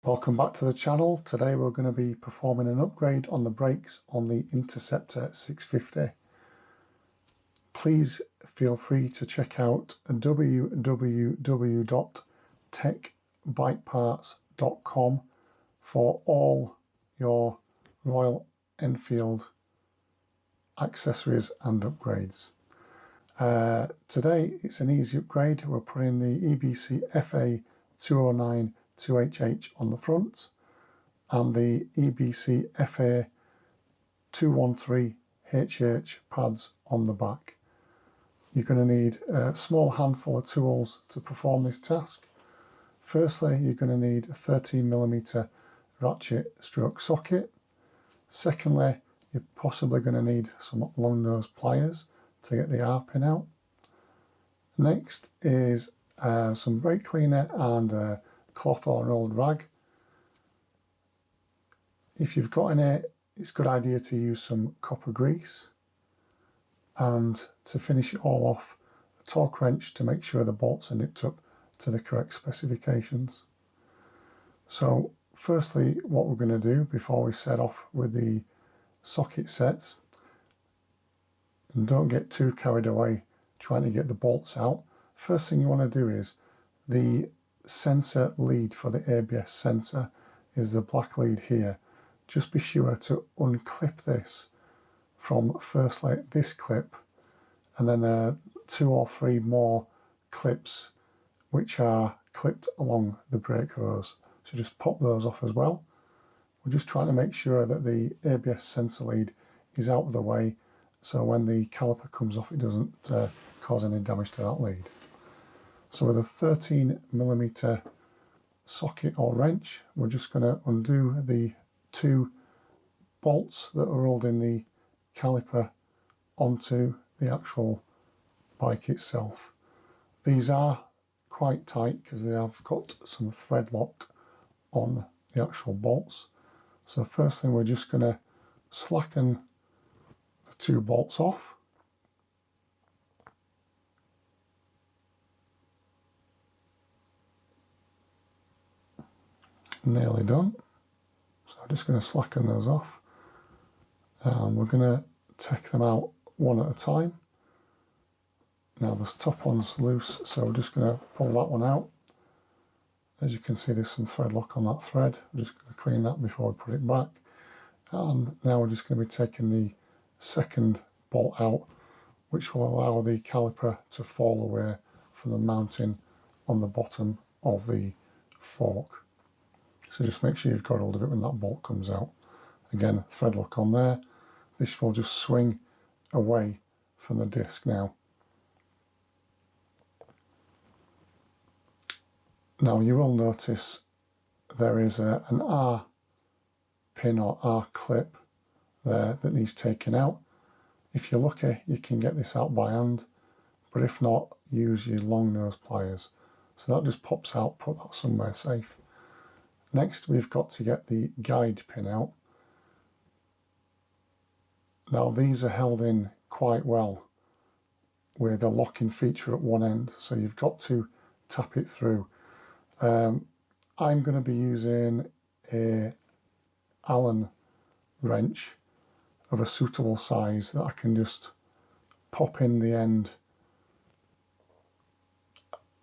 Welcome back to the channel. Today we're going to be performing an upgrade on the brakes on the Interceptor 650. Please feel free to check out www.TECBikeParts.com for all your Royal Enfield accessories and upgrades. Today it's an easy upgrade. We're putting the EBC FA 209 2HH on the front and the EBC FA 213 HH pads on the back. You're going to need a small handful of tools to perform this task. Firstly, you're going to need a 13mm ratchet stroke socket. Secondly, you're possibly going to need some long nose pliers to get the R pin out. Next is some brake cleaner and a cloth or an old rag. If you've got any, it's a good idea to use some copper grease. And to finish it all off, a torque wrench to make sure the bolts are nipped up to the correct specifications. So firstly, what we're going to do before we set off with the socket sets, and don't get too carried away trying to get the bolts out. First thing you want to do is the sensor lead for the ABS sensor is the black lead here. Just be sure to unclip this from firstly this clip, and then there are 2 or 3 more clips which are clipped along the brake hose. So just pop those off as well. We're just trying to make sure that the ABS sensor lead is out of the way, so when the caliper comes off it doesn't cause any damage to that lead. So with a 13mm socket or wrench, we're just going to undo the 2 bolts that are holding the caliper onto the actual bike itself. These are quite tight because they have got some thread lock on the actual bolts. So first thing, we're just going to slacken the 2 bolts off. Nearly done. So I'm just going to slacken those off, and we're going to take them out one at a time. Now this top one's loose, so we're just going to pull that one out. As you can see, there's some thread lock on that thread. We're just going to clean that before we put it back. And now we're just going to be taking the second bolt out, which will allow the caliper to fall away from the mounting on the bottom of the fork. So just make sure you've got hold of it when that bolt comes out. Again, thread lock on there. This will just swing away from the disc now. Now you will notice there is an R pin or R clip there that needs taken out. If you're lucky, you can get this out by hand, but if not, use your long nose pliers. So that just pops out, put that somewhere safe. Next, we've got to get the guide pin out. Now these are held in quite well with a locking feature at one end, so you've got to tap it through. I'm going to be using a Allen wrench of a suitable size that I can just pop in the end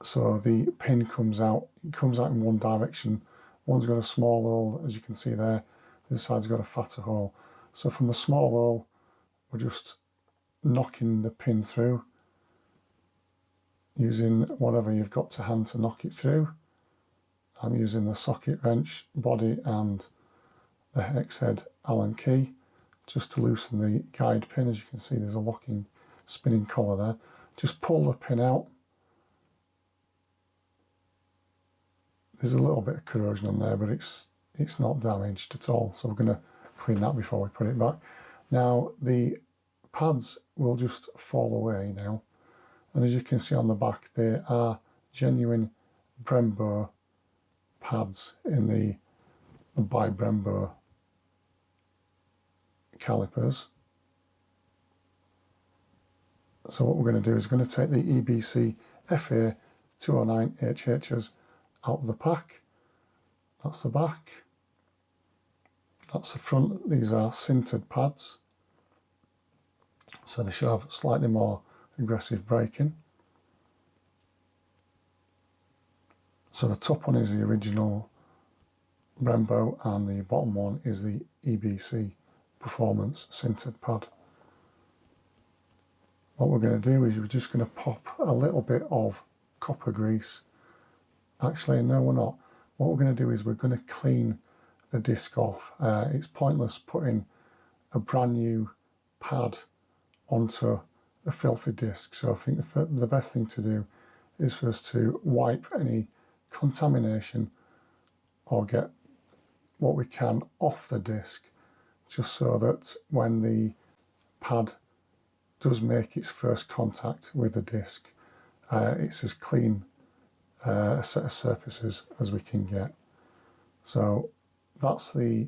so the pin comes out. It comes out in one direction. One's got a small hole, as you can see there. This side's got a fatter hole. So from the small hole, we're just knocking the pin through using whatever you've got to hand to knock it through. I'm using the socket wrench body and the hex head Allen key just to loosen the guide pin. As you can see, there's a locking spinning collar there. Just pull the pin out. There's a little bit of corrosion on there, but it's not damaged at all. So we're going to clean that before we put it back. Now the pads will just fall away now, and as you can see on the back, they are genuine Brembo pads in the by Brembo calipers. So what we're going to do is we're going to take the EBC FA 209 HHs out of the pack. That's the back. That's the front. These are sintered pads, so they should have slightly more aggressive braking. So the top one is the original Brembo and the bottom one is the EBC Performance sintered pad. What we're going to do is we're just going to pop a little bit of copper grease. Actually, no, we're not. What we're going to do is we're going to clean the disc off. It's pointless putting a brand new pad onto a filthy disc. So I think the best thing to do is for us to wipe any contamination or get what we can off the disc, just so that when the pad does make its first contact with the disc, it's as clean a set of surfaces as we can get. So that's the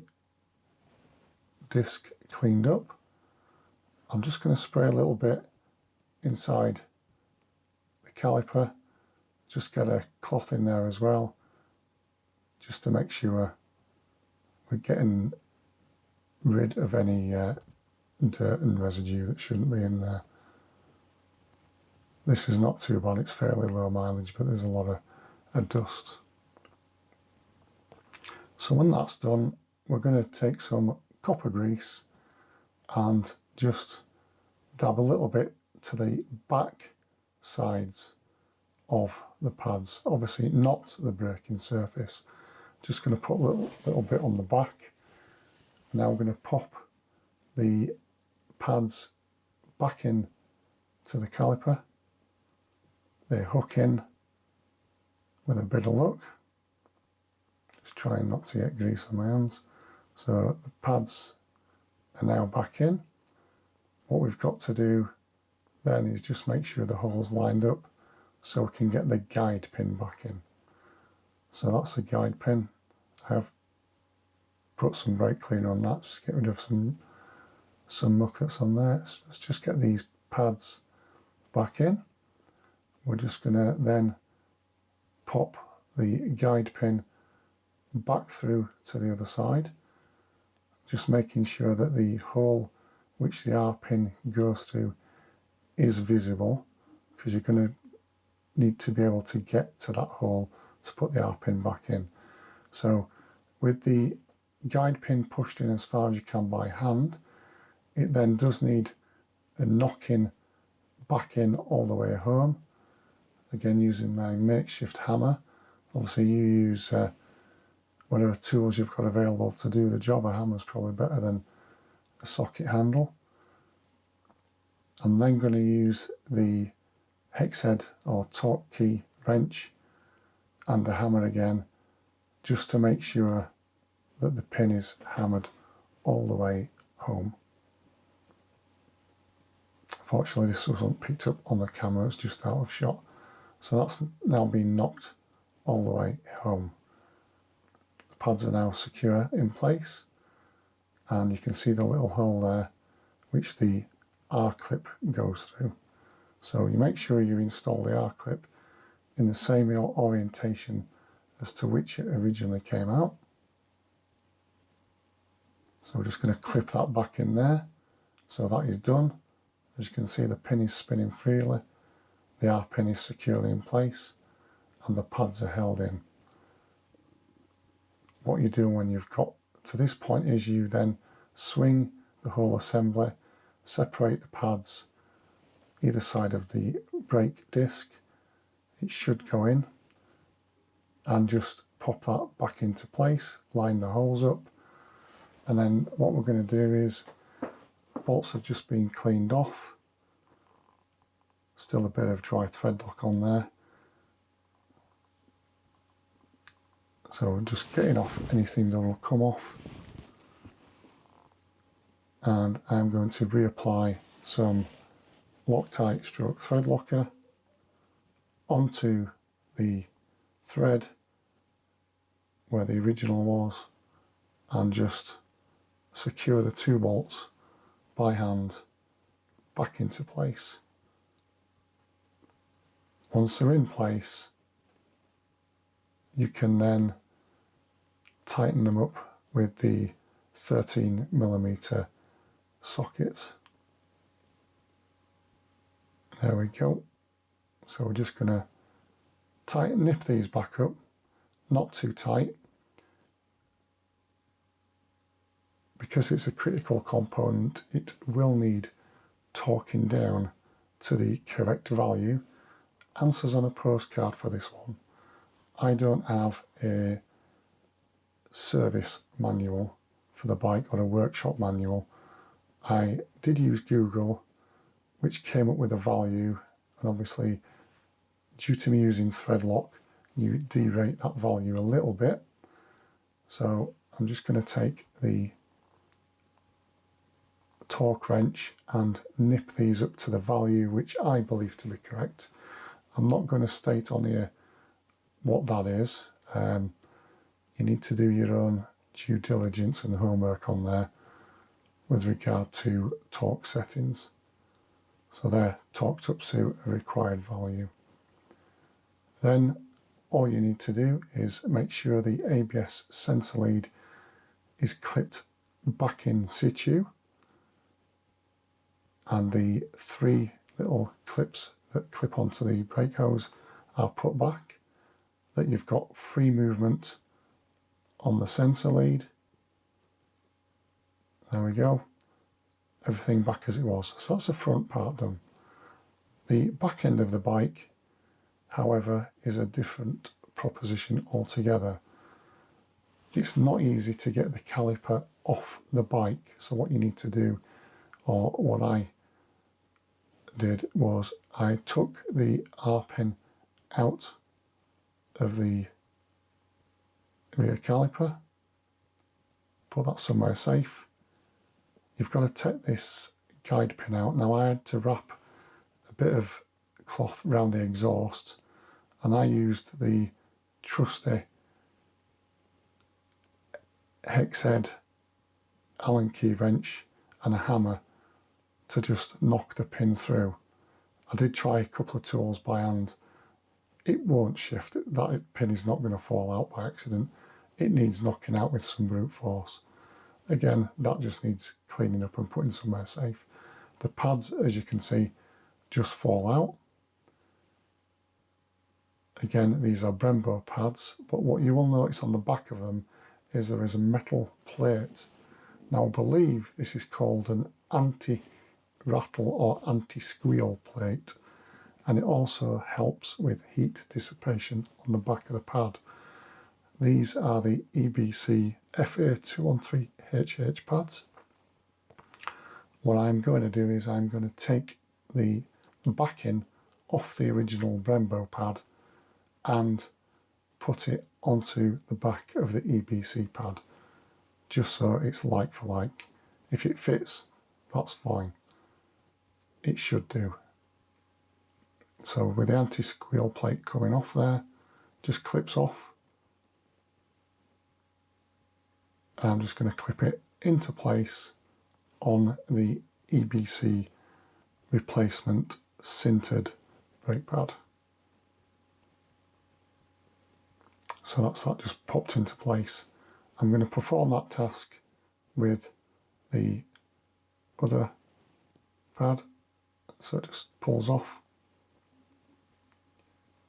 disc cleaned up. I'm just going to spray a little bit inside the caliper, just get a cloth in there as well, just to make sure we're getting rid of any dirt and residue that shouldn't be in there. This is not too bad, it's fairly low mileage, but there's a lot of dust. So when that's done, we're going to take some copper grease and just dab a little bit to the back sides of the pads, obviously not the braking surface. Just going to put a little bit on the back. Now we're going to pop the pads back in to the caliper. They hook in with a bit of luck. Just trying not to get grease on my hands. So the pads are now back in. What we've got to do then is just make sure the hole's lined up so we can get the guide pin back in. So that's the guide pin. I have put some brake cleaner on that, just to get rid of some muckets on there. So let's just get these pads back in. We're just going to then pop the guide pin back through to the other side, just making sure that the hole which the R pin goes through is visible, because you're going to need to be able to get to that hole to put the R pin back in. So with the guide pin pushed in as far as you can by hand, it then does need a knocking back in all the way home. Again, using my makeshift hammer. Obviously you use whatever tools you've got available to do the job. A hammer's probably better than a socket handle. I'm then going to use the hex head or torque key wrench and the hammer again, just to make sure that the pin is hammered all the way home. Fortunately, this wasn't picked up on the camera, it's just out of shot. So that's now been knocked all the way home. The pads are now secure in place, and you can see the little hole there which the R-clip goes through. So you make sure you install the R-clip in the same orientation as to which it originally came out. So we're just going to clip that back in there. So that is done. As you can see, the pin is spinning freely, the R pin is securely in place, and the pads are held in. What you do when you've got to this point is you then swing the whole assembly, separate the pads either side of the brake disc. It should go in, and just pop that back into place, line the holes up, and then what we're going to do is, bolts have just been cleaned off, still a bit of dry thread lock on there, so we're just getting off anything that will come off, and I'm going to reapply some Loctite stroke thread locker onto the thread where the original was, and just secure the two bolts by hand back into place. Once they're in place, you can then tighten them up with the 13mm socket. There we go. So we're just going to nip these back up, not too tight, because it's a critical component. It will need torquing down to the correct value. Answers on a postcard for this one. I don't have a service manual for the bike or a workshop manual. I did use Google, which came up with a value, and obviously due to me using thread lock, you derate that value a little bit. So I'm just going to take the torque wrench and nip these up to the value which I believe to be correct. I'm not going to state on here what that is. You need to do your own due diligence and homework on there with regard to torque settings. So they're torqued up to a required value. Then all you need to do is make sure the ABS sensor lead is clipped back in situ, and the 3 little clips that clip onto the brake hose are put back, that you've got free movement on the sensor lead. There we go. Everything back as it was. So that's the front part done. The back end of the bike, however, is a different proposition altogether. It's not easy to get the caliper off the bike. So what you need to do, or what I did, was I took the R-pin out of the rear caliper, put that somewhere safe. You've got to take this guide pin out. Now I had to wrap a bit of cloth around the exhaust, and I used the trusty hex head Allen key wrench and a hammer to just knock the pin through. I did try a couple of tools by hand. It won't shift. That pin is not going to fall out by accident. It needs knocking out with some brute force. Again, that just needs cleaning up and putting somewhere safe. The pads, as you can see, just fall out. Again, these are Brembo pads, but what you will notice on the back of them is there is a metal plate. Now I believe this is called an anti-rattle or anti-squeal plate, and it also helps with heat dissipation on the back of the pad. These are the EBC FA213HH pads. What I'm going to do is I'm going to take the backing off the original Brembo pad and put it onto the back of the EBC pad, just so it's like for like. If it fits, that's fine. It should do. So with the anti-squeal plate coming off there, just clips off. I'm just going to clip it into place on the EBC replacement sintered brake pad. So that's that just popped into place. I'm going to perform that task with the other pad, so it just pulls off.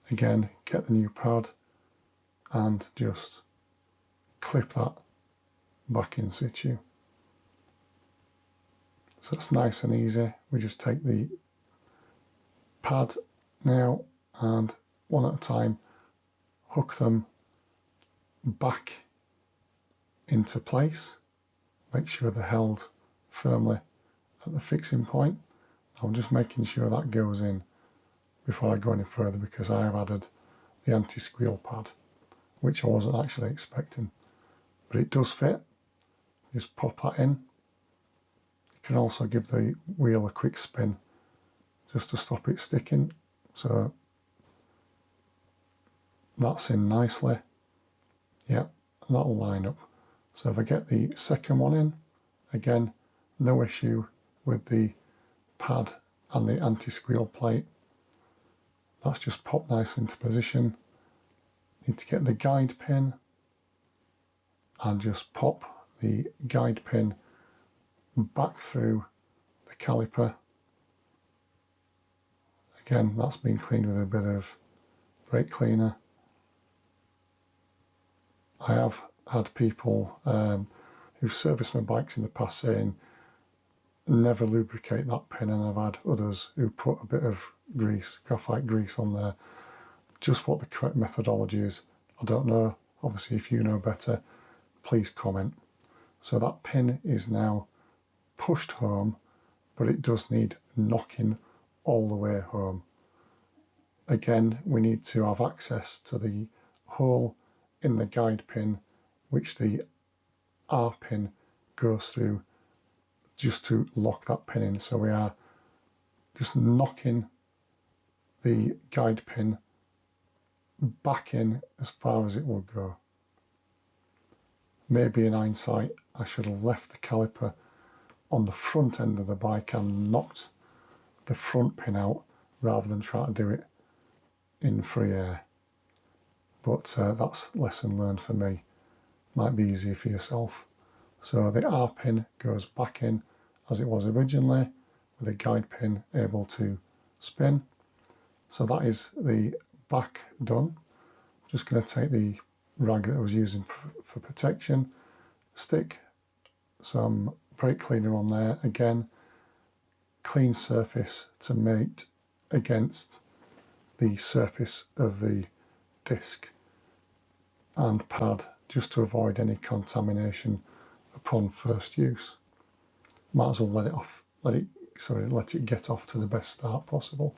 Again, get the new pad and just clip that back in situ. So it's nice and easy. We just take the pad now and one at a time hook them back into place. Make sure they're held firmly at the fixing point. I'm just making sure that goes in before I go any further, because I have added the anti-squeal pad, which I wasn't actually expecting, but it does fit. Just pop that in. You can also give the wheel a quick spin just to stop it sticking. So that's in nicely. Yep, that'll line up. So if I get the second one in, again, no issue with the pad and the anti-squeal plate. That's just popped nice into position. Need to get the guide pin and just pop the guide pin back through the caliper. Again, that's been cleaned with a bit of brake cleaner. I have had people who've serviced my bikes in the past saying never lubricate that pin, and I've had others who put a bit of grease, graphite grease on there. Just what the correct methodology is, I don't know. Obviously, if you know better, please comment. So that pin is now pushed home, but it does need knocking all the way home. Again, we need to have access to the hole in the guide pin, which the R pin goes through, just to lock that pin in. So we are just knocking the guide pin back in as far as it will go. Maybe in hindsight, I should have left the caliper on the front end of the bike and knocked the front pin out rather than try to do it in free air. But that's lesson learned for me. Might be easier for yourself. So the R pin goes back in as it was originally, with the guide pin able to spin. So that is the back done. Just going to take the rag that I was using for protection, stick some brake cleaner on there, again, clean surface to mate against the surface of the disc, and pad just to avoid any contamination upon first use. Might as well let it get off to the best start possible.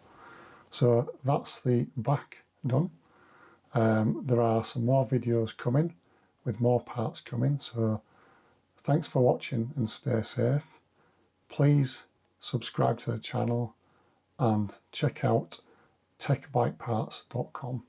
So that's the back done. There are some more videos coming with more parts coming, so thanks for watching and stay safe. Please subscribe to the channel and check out TECBikeParts.com.